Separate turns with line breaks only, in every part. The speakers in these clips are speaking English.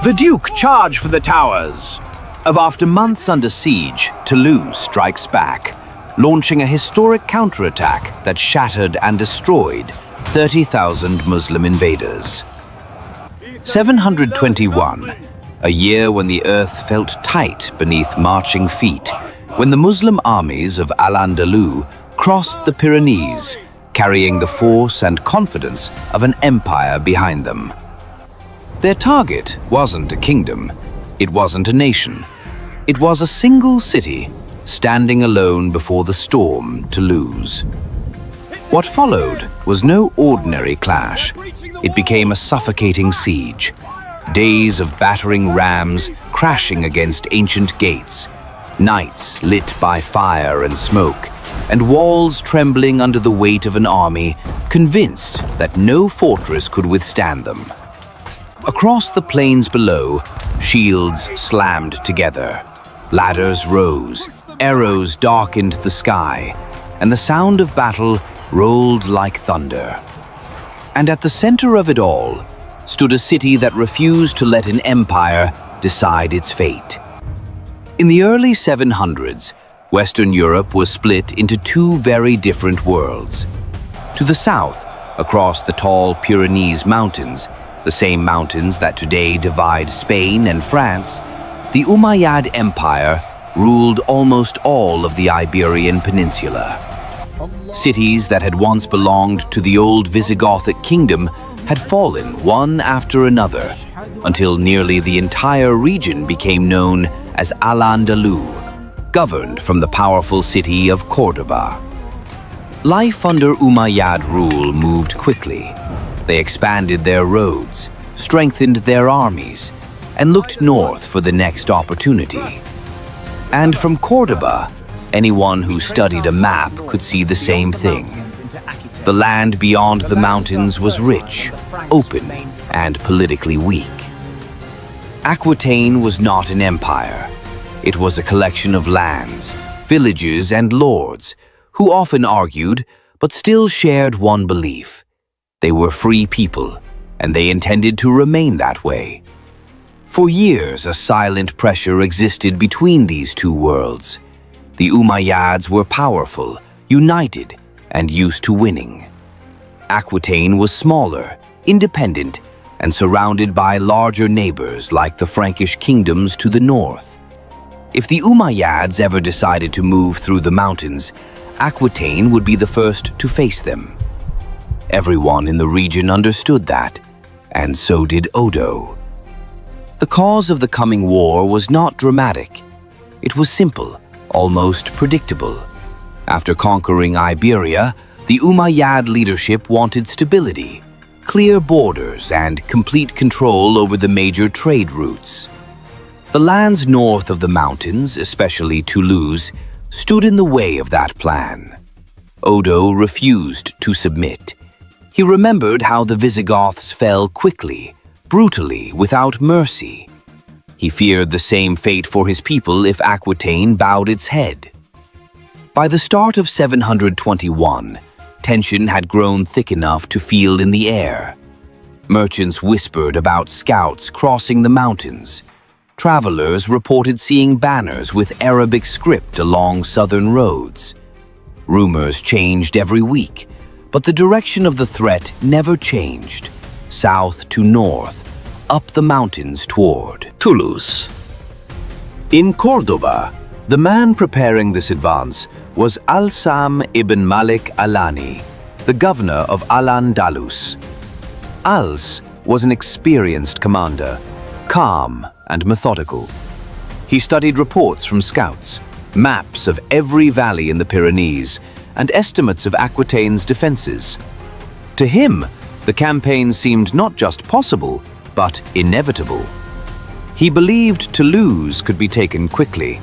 The Duke charge for the towers. After months under siege, Toulouse strikes back, launching a historic counterattack that shattered and destroyed 30,000 Muslim invaders. 721, a year when the earth felt tight beneath marching feet, when the Muslim armies of Al-Andalus crossed the Pyrenees, carrying the force and confidence of an empire behind them. Their target wasn't a kingdom, it wasn't a nation. It was a single city, standing alone before the storm, Toulouse. What followed was no ordinary clash. It became a suffocating siege. Days of battering rams crashing against ancient gates, nights lit by fire and smoke, and walls trembling under the weight of an army convinced that no fortress could withstand them. Across the plains below, shields slammed together. Ladders rose, arrows darkened the sky, and the sound of battle rolled like thunder. And at the center of it all stood a city that refused to let an empire decide its fate. In the early 700s, Western Europe was split into two very different worlds. To the south, across the tall Pyrenees Mountains, the same mountains that today divide Spain and France, the Umayyad Empire ruled almost all of the Iberian Peninsula. Cities that had once belonged to the old Visigothic kingdom had fallen one after another, until nearly the entire region became known as Al-Andalus, governed from the powerful city of Cordoba. Life under Umayyad rule moved quickly. They expanded their roads, strengthened their armies, and looked north for the next opportunity. And from Cordoba, anyone who studied a map could see the same thing. The land beyond the mountains was rich, open, and politically weak. Aquitaine was not an empire. It was a collection of lands, villages, and lords who often argued but still shared one belief. They were free people, and they intended to remain that way. For years, a silent pressure existed between these two worlds. The Umayyads were powerful, united, and used to winning. Aquitaine was smaller, independent, and surrounded by larger neighbors like the Frankish kingdoms to the north. If the Umayyads ever decided to move through the mountains, Aquitaine would be the first to face them. Everyone in the region understood that, and so did Odo. The cause of the coming war was not dramatic. It was simple, almost predictable. After conquering Iberia, the Umayyad leadership wanted stability, clear borders, and complete control over the major trade routes. The lands north of the mountains, especially Toulouse, stood in the way of that plan. Odo refused to submit. He remembered how the Visigoths fell quickly, brutally, without mercy. He feared the same fate for his people if Aquitaine bowed its head. By the start of 721, tension had grown thick enough to feel in the air. Merchants whispered about scouts crossing the mountains. Travelers reported seeing banners with Arabic script along southern roads. Rumors changed every week, but the direction of the threat never changed, south to north, up the mountains toward
Toulouse. In Cordoba, the man preparing this advance was Al-Sam ibn Malik Alani, the governor of Al-Andalus. Als was an experienced commander, calm and methodical. He studied reports from scouts, maps of every valley in the Pyrenees, and estimates of Aquitaine's defenses. To him, the campaign seemed not just possible, but inevitable. He believed Toulouse could be taken quickly.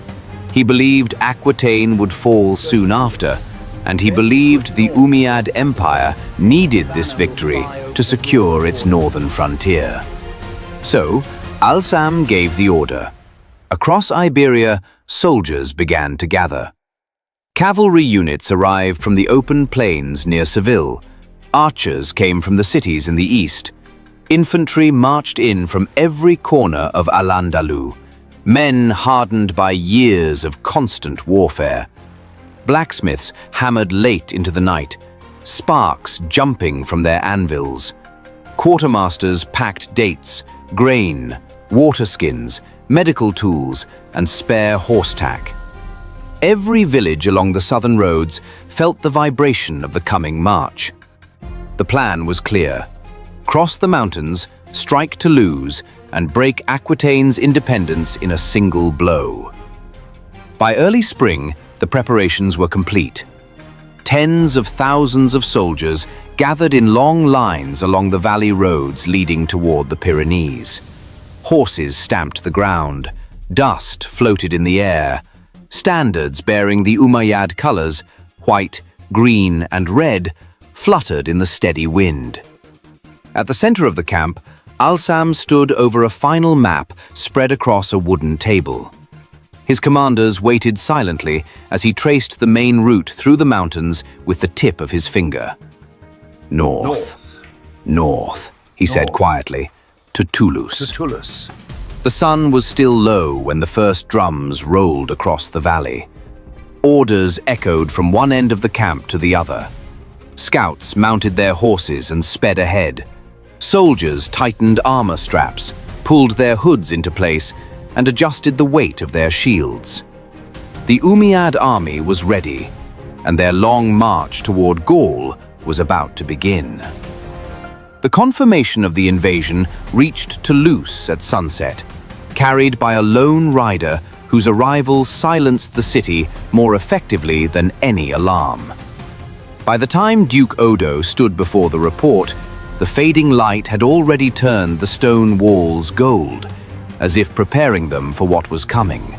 He believed Aquitaine would fall soon after, and he believed the Umayyad Empire needed this victory to secure its northern frontier. So, Al-Sam gave the order. Across Iberia, soldiers began to gather. Cavalry units arrived from the open plains near Seville. Archers came from the cities in the east.
Infantry marched in from every corner of Al-Andalus, men hardened by years of constant warfare. Blacksmiths hammered late into the night, sparks jumping from their anvils. Quartermasters packed dates, grain, water skins, medical tools, and spare horse tack. Every village along the southern roads felt the vibration of the coming march. The plan was clear: cross the mountains, strike Toulouse, and break Aquitaine's independence in a single blow. By early spring, the preparations were complete. Tens of thousands of soldiers gathered in long lines along the valley roads leading toward the Pyrenees. Horses stamped the ground, dust floated in the air. Standards bearing the Umayyad colors, white, green, and red, fluttered in the steady wind. At the center of the camp, Al-Sam stood over a final map spread across a wooden table. His commanders waited silently as he traced the main route through the mountains with the tip of his finger. North, he said quietly, to Toulouse. The sun was still low when the first drums rolled across the valley. Orders echoed from one end of the camp to the other. Scouts mounted their horses and sped ahead. Soldiers tightened armor straps, pulled their hoods into place, and adjusted the weight of their shields. The Umayyad army was ready, and their long march toward Gaul was about to begin. The confirmation of the invasion reached Toulouse at sunset, carried by a lone rider whose arrival silenced the city more effectively than any alarm. By the time Duke Odo stood before the report, the fading light had already turned the stone walls gold, as if preparing them for what was coming.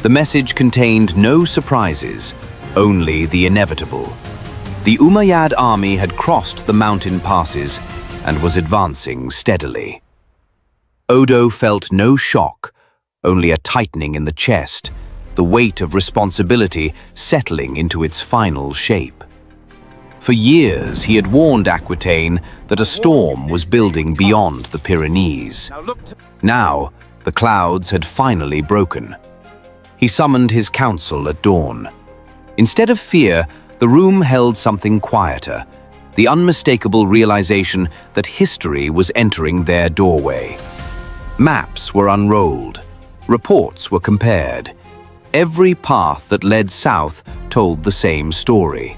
The message contained no surprises, only the inevitable. The Umayyad army had crossed the mountain passes and was advancing steadily. Odo felt no shock, only a tightening in the chest, the weight of responsibility settling into its final shape. For years, he had warned Aquitaine that a storm was building beyond the Pyrenees. Now, the clouds had finally broken. He summoned his council at dawn. Instead of fear, the room held something quieter, the unmistakable realization that history was entering their doorway. Maps were unrolled. Reports were compared. Every path that led south told the same story.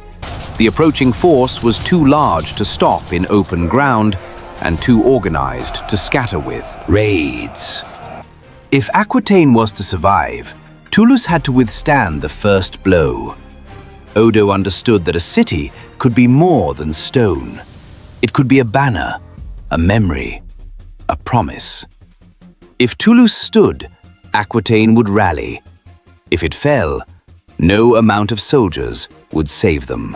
The approaching force was too large to stop in open ground and too organized to scatter with raids. If Aquitaine was to survive, Toulouse had to withstand the first blow. Odo understood that a city could be more than stone. It could be a banner, a memory, a promise. If Toulouse stood, Aquitaine would rally. If it fell, no amount of soldiers would save them.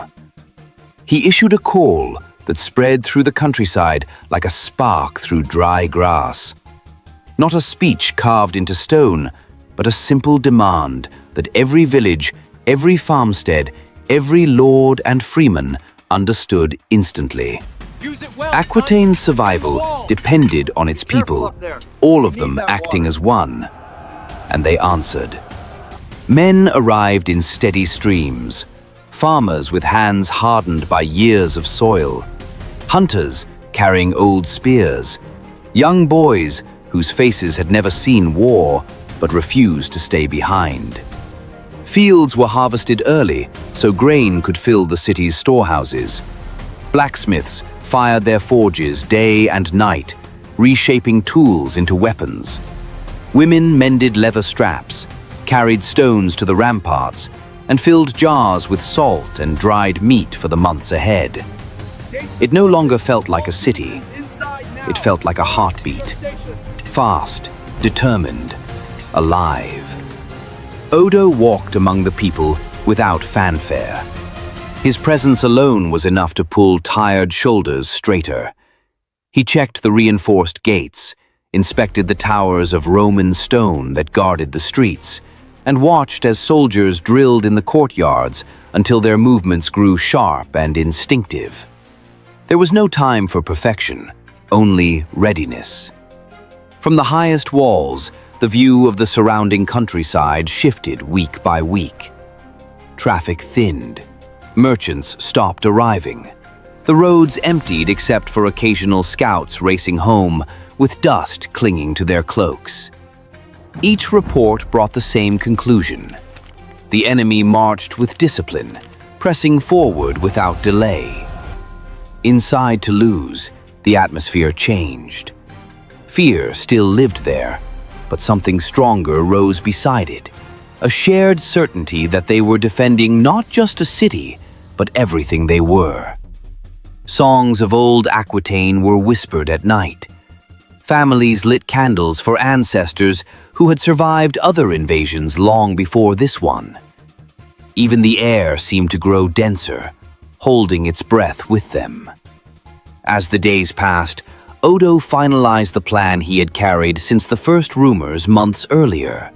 He issued a call that spread through the countryside like a spark through dry grass. Not a speech carved into stone, but a simple demand that every village, every farmstead, every lord and freeman understood instantly. Aquitaine's survival depended on its people, all of them acting as one. And they answered. Men arrived in steady streams, farmers with hands hardened by years of soil, hunters carrying old spears, young boys whose faces had never seen war but refused to stay behind. Fields were harvested early so grain could fill the city's storehouses. Blacksmiths fired their forges day and night, reshaping tools into weapons. Women mended leather straps, carried stones to the ramparts, and filled jars with salt and dried meat for the months ahead. It no longer felt like a city. It felt like a heartbeat. Fast, determined, alive. Odo walked among the people without fanfare. His presence alone was enough to pull tired shoulders straighter. He checked the reinforced gates, inspected the towers of Roman stone that guarded the streets, and watched as soldiers drilled in the courtyards until their movements grew sharp and instinctive. There was no time for perfection, only readiness. From the highest walls, the view of the surrounding countryside shifted week by week. Traffic thinned. Merchants stopped arriving. The roads emptied except for occasional scouts racing home with dust clinging to their cloaks. Each report brought the same conclusion. The enemy marched with discipline, pressing forward without delay. Inside Toulouse, the atmosphere changed. Fear still lived there, but something stronger rose beside it. A shared certainty that they were defending not just a city, but everything they were. Songs of old Aquitaine were whispered at night. Families lit candles for ancestors who had survived other invasions long before this one. Even the air seemed to grow denser, holding its breath with them. As the days passed, Odo finalized the plan he had carried since the first rumors months earlier.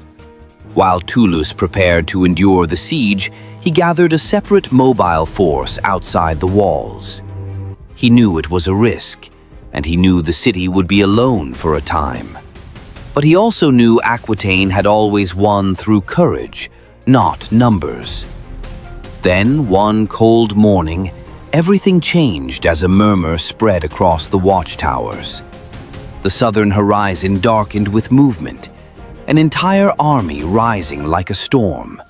While Toulouse prepared to endure the siege, he gathered a separate mobile force outside the walls. He knew it was a risk, and he knew the city would be alone for a time. But he also knew Aquitaine had always won through courage, not numbers. Then, one cold morning, everything changed as a murmur spread across the watchtowers. The southern horizon darkened with movement, an entire army rising like a storm.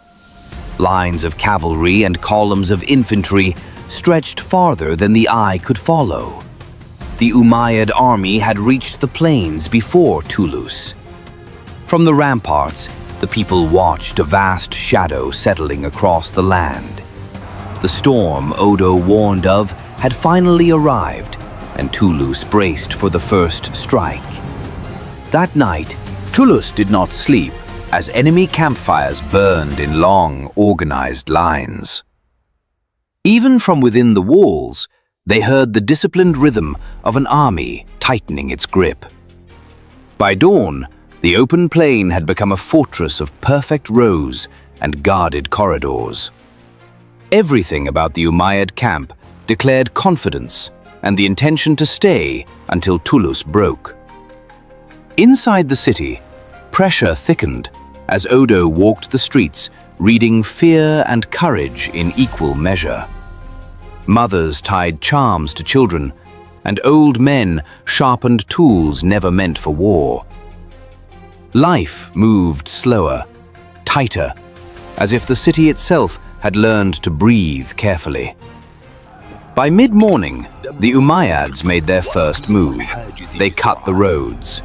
Lines of cavalry and columns of infantry stretched farther than the eye could follow. The Umayyad army had reached the plains before Toulouse. From the ramparts, the people watched a vast shadow settling across the land. The storm Odo warned of had finally arrived, and Toulouse braced for the first strike. That night, Toulouse did not sleep as enemy campfires burned in long, organized lines. Even from within the walls, they heard the disciplined rhythm of an army tightening its grip. By dawn, the open plain had become a fortress of perfect rows and guarded corridors. Everything about the Umayyad camp declared confidence and the intention to stay until Toulouse broke. Inside the city, pressure thickened as Odo walked the streets, reading fear and courage in equal measure. Mothers tied charms to children, and old men sharpened tools never meant for war. Life moved slower, tighter, as if the city itself had learned to breathe carefully. By mid-morning, the Umayyads made their first move. They cut the roads.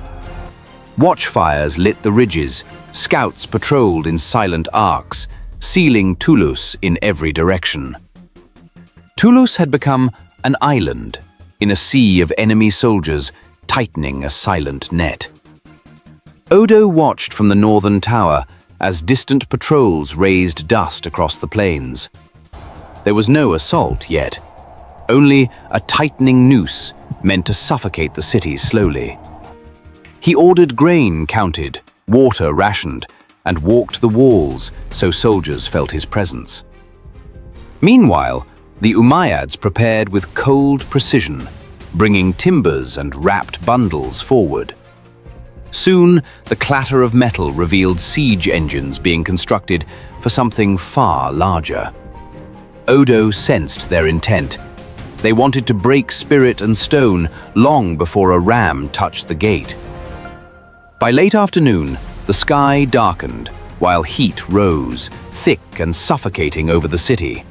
Watchfires lit the ridges, scouts patrolled in silent arcs, sealing Toulouse in every direction. Toulouse had become an island in a sea of enemy soldiers tightening a silent net. Odo watched from the northern tower as distant patrols raised dust across the plains. There was no assault yet, only a tightening noose meant to suffocate the city slowly. He ordered grain counted, water rationed, and walked the walls so soldiers felt his presence. Meanwhile, the Umayyads prepared with cold precision, bringing timbers and wrapped bundles forward. Soon, the clatter of metal revealed siege engines being constructed for something far larger. Odo sensed their intent. They wanted to break spirit and stone long before a ram touched the gate. By late afternoon, the sky darkened, while heat rose, thick and suffocating over the city.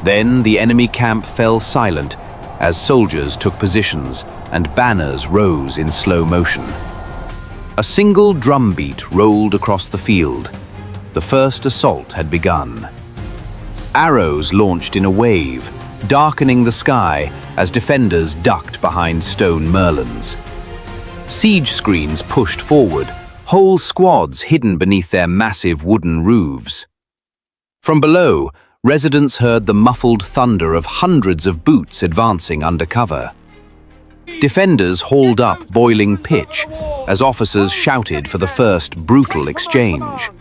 Then the enemy camp fell silent as soldiers took positions and banners rose in slow motion. A single drumbeat rolled across the field. The first assault had begun. Arrows launched in a wave, darkening the sky as defenders ducked behind stone merlons. Siege screens pushed forward, whole squads hidden beneath their massive wooden roofs. From below, residents heard the muffled thunder of hundreds of boots advancing under cover. Defenders hauled up boiling pitch as officers shouted for the first brutal exchange.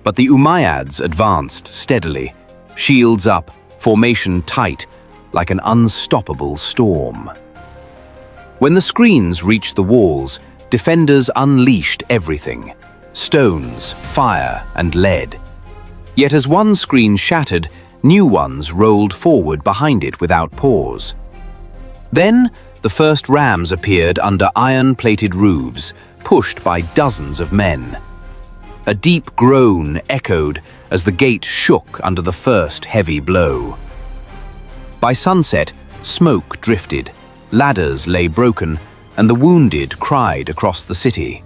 But the Umayyads advanced steadily, shields up, formation tight, like an unstoppable storm. When the screens reached the walls, defenders unleashed everything: stones, fire, and lead. Yet as one screen shattered, new ones rolled forward behind it without pause. Then, the first rams appeared under iron-plated roofs, pushed by dozens of men. A deep groan echoed as the gate shook under the first heavy blow. By sunset, smoke drifted, ladders lay broken, and the wounded cried across the city.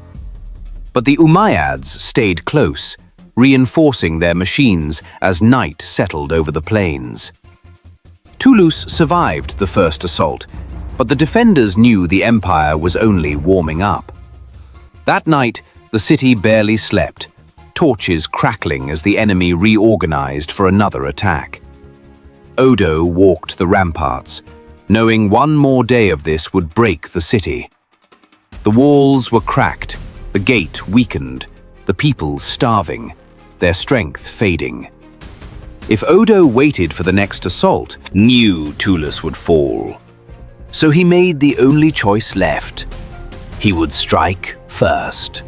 But the Umayyads stayed close, reinforcing their machines as night settled over the plains. Toulouse survived the first assault, but the defenders knew the empire was only warming up. That night, the city barely slept, torches crackling as the enemy reorganized for another attack. Odo walked the ramparts, knowing one more day of this would break the city. The walls were cracked, the gate weakened, the people starving, their strength fading. If Odo waited for the next assault, knew Toulouse would fall. So he made the only choice left. He would strike first.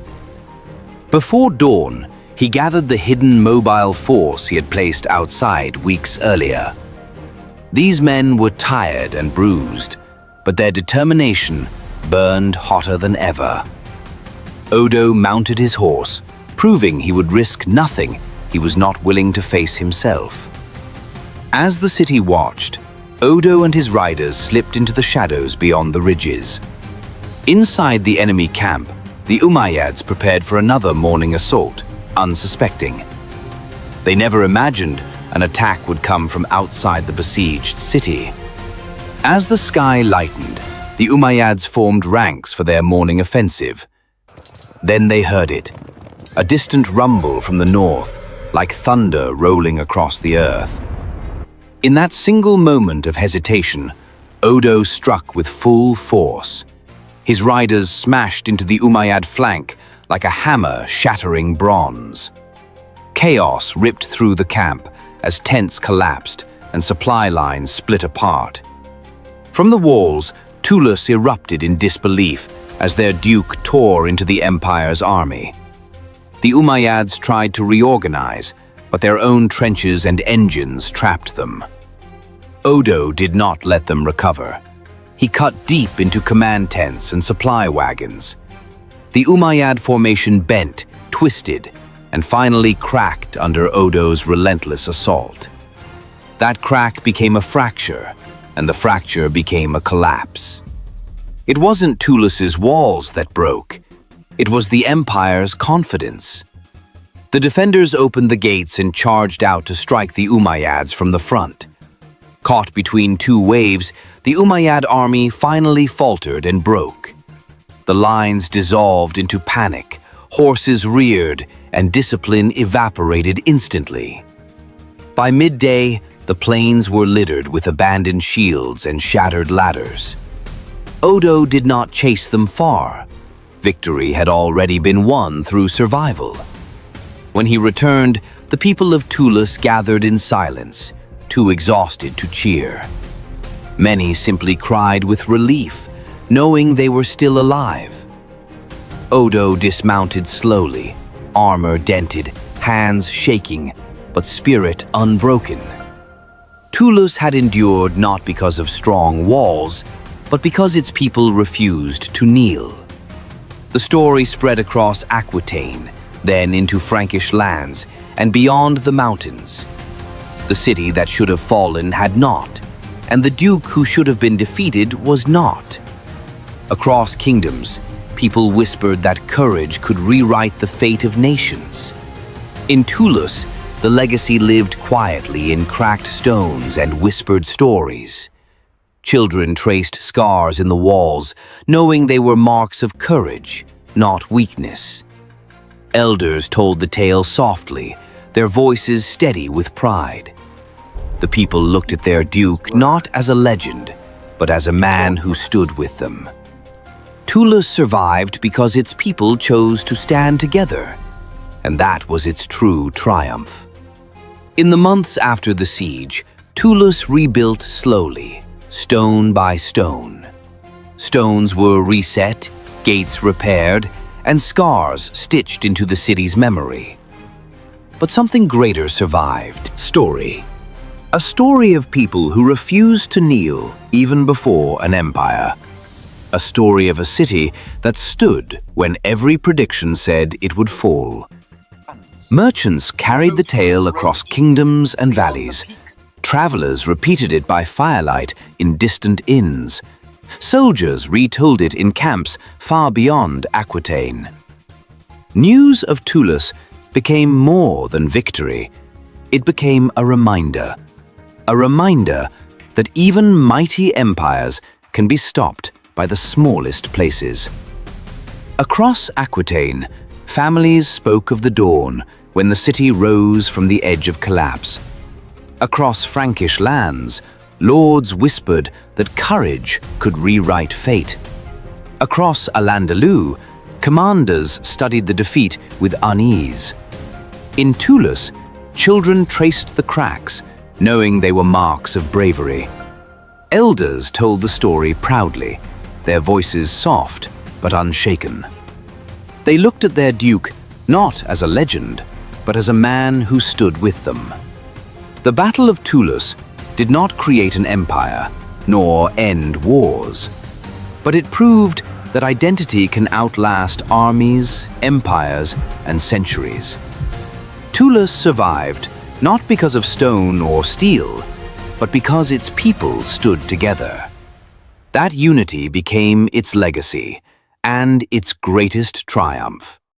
Before dawn, he gathered the hidden mobile force he had placed outside weeks earlier. These men were tired and bruised, but their determination burned hotter than ever. Odo mounted his horse, proving he would risk nothing he was not willing to face himself. As the city watched, Odo and his riders slipped into the shadows beyond the ridges. Inside the enemy camp, the Umayyads prepared for another morning assault, unsuspecting. They never imagined an attack would come from outside the besieged city. As the sky lightened, the Umayyads formed ranks for their morning offensive. Then they heard it, a distant rumble from the north, like thunder rolling across the earth. In that single moment of hesitation, Odo struck with full force. His riders smashed into the Umayyad flank like a hammer shattering bronze. Chaos ripped through the camp as tents collapsed and supply lines split apart. From the walls, Toulouse erupted in disbelief as their duke tore into the empire's army. The Umayyads tried to reorganize, but their own trenches and engines trapped them. Odo did not let them recover. He cut deep into command tents and supply wagons. The Umayyad formation bent, twisted, and finally cracked under Odo's relentless assault. That crack became a fracture, and the fracture became a collapse. It wasn't Toulouse's walls that broke. It was the empire's confidence. The defenders opened the gates and charged out to strike the Umayyads from the front. Caught between two waves, the Umayyad army finally faltered and broke. The lines dissolved into panic, horses reared, and discipline evaporated instantly. By midday, the plains were littered with abandoned shields and shattered ladders. Odo did not chase them far. Victory had already been won through survival. When he returned, the people of Toulouse gathered in silence, too exhausted to cheer. Many simply cried with relief, knowing they were still alive. Odo dismounted slowly, armor dented, hands shaking, but spirit unbroken. Toulouse had endured not because of strong walls, but because its people refused to kneel. The story spread across Aquitaine, then into Frankish lands, and beyond the mountains. The city that should have fallen had not, and the duke who should have been defeated was not. Across kingdoms, people whispered that courage could rewrite the fate of nations. In Toulouse, the legacy lived quietly in cracked stones and whispered stories. Children traced scars in the walls, knowing they were marks of courage, not weakness. Elders told the tale softly, their voices steady with pride. The people looked at their duke not as a legend, but as a man who stood with them. Toulouse survived because its people chose to stand together, and that was its true triumph. In the months after the siege, Toulouse rebuilt slowly, stone by stone. Stones were reset, gates repaired, and scars stitched into the city's memory. But something greater survived. Story. A story of people who refused to kneel even before an empire. A story of a city that stood when every prediction said it would fall. Merchants carried the tale across kingdoms and valleys. Travelers repeated it by firelight in distant inns. Soldiers retold it in camps far beyond Aquitaine. News of Toulouse became more than victory. It became a reminder that even mighty empires can be stopped by the smallest places. Across Aquitaine, families spoke of the dawn when the city rose from the edge of collapse. Across Frankish lands, lords whispered that courage could rewrite fate. Across Al-Andalus, commanders studied the defeat with unease. In Toulouse, children traced the cracks, knowing they were marks of bravery. Elders told the story proudly, their voices soft but unshaken. They looked at their duke not as a legend, but as a man who stood with them. The Battle of Toulouse did not create an empire, nor end wars, but it proved that identity can outlast armies, empires, and centuries. Toulouse survived not because of stone or steel, but because its people stood together. That unity became its legacy and its greatest triumph.